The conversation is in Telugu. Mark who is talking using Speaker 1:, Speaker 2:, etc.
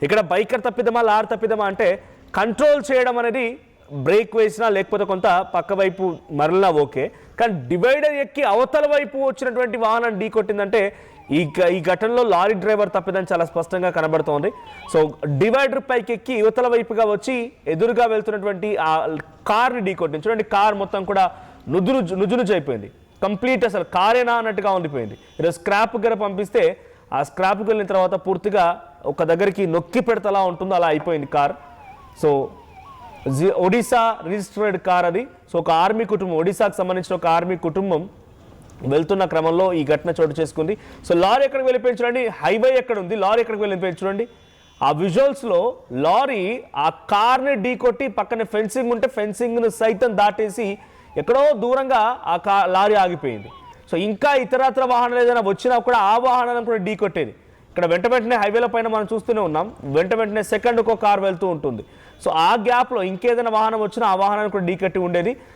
Speaker 1: ఇక్కడ బైకర్ తప్పిదమా లారీ తప్పిదమా అంటే కంట్రోల్ చేయడం అనేది బ్రేక్ వేసినా లేకపోతే కొంత పక్క వైపు మరలా ఓకే, కానీ డివైడర్ ఎక్కి అవతల వైపు వచ్చినటువంటి వాహనం ఢీ కొట్టిందంటే ఈ ఘటనలో లారీ డ్రైవర్ తప్పిదని చాలా స్పష్టంగా కనబడుతోంది. సో డివైడర్ పైకి ఎక్కి యువతల వైపుగా వచ్చి ఎదురుగా వెళ్తున్నటువంటి ఆ కార్ని ఢీ కొట్టింది. చూడండి, కార్ మొత్తం కూడా నుజునుజు అయిపోయింది, కంప్లీట్ అసలు కారేనా అన్నట్టుగా ఉండిపోయింది. ఈరోజు స్క్రాప్ దగ్గర పంపిస్తే ఆ స్క్రాప్కి వెళ్ళిన తర్వాత పూర్తిగా ఒక దగ్గరికి నొక్కి పెడతలా ఉంటుందో అలా అయిపోయింది car. So Odisha registered car అది. సో ఒక ఆర్మీ కుటుంబం, ఒడిశాకు సంబంధించిన ఒక ఆర్మీ కుటుంబం వెళ్తున్న క్రమంలో ఈ ఘటన చోటు చేసుకుంది. సో లారీ ఎక్కడికి వెళ్ళిపోయి చూడండి, హైవే ఎక్కడ ఉంది, లారీ ఎక్కడికి వెళ్ళిపోయి చూడండి. ఆ విజువల్స్లో లారీ ఆ కార్ని ఢీ కొట్టి పక్కన ఫెన్సింగ్ ఉంటే ఫెన్సింగ్ను సైతం దాటేసి ఎక్కడో దూరంగా ఆ లారీ ఆగిపోయింది. సో ఇంకా ఇతరత్ర వాహనాలు ఏదైనా వచ్చినా కూడా ఆ వాహనాలను కూడా ఢీ కొట్టేది. ఇక్కడ వెంటనే హైవేల పైన మనం చూస్తూనే ఉన్నాం, వెంటనే సెకండ్కు కార్ వెళ్తూ ఉంటుంది. సో ఆ గ్యాప్లో ఇంకేదైనా వాహనం వచ్చినా ఆ వాహనాన్ని కూడా ఢీ కట్టి ఉండేది.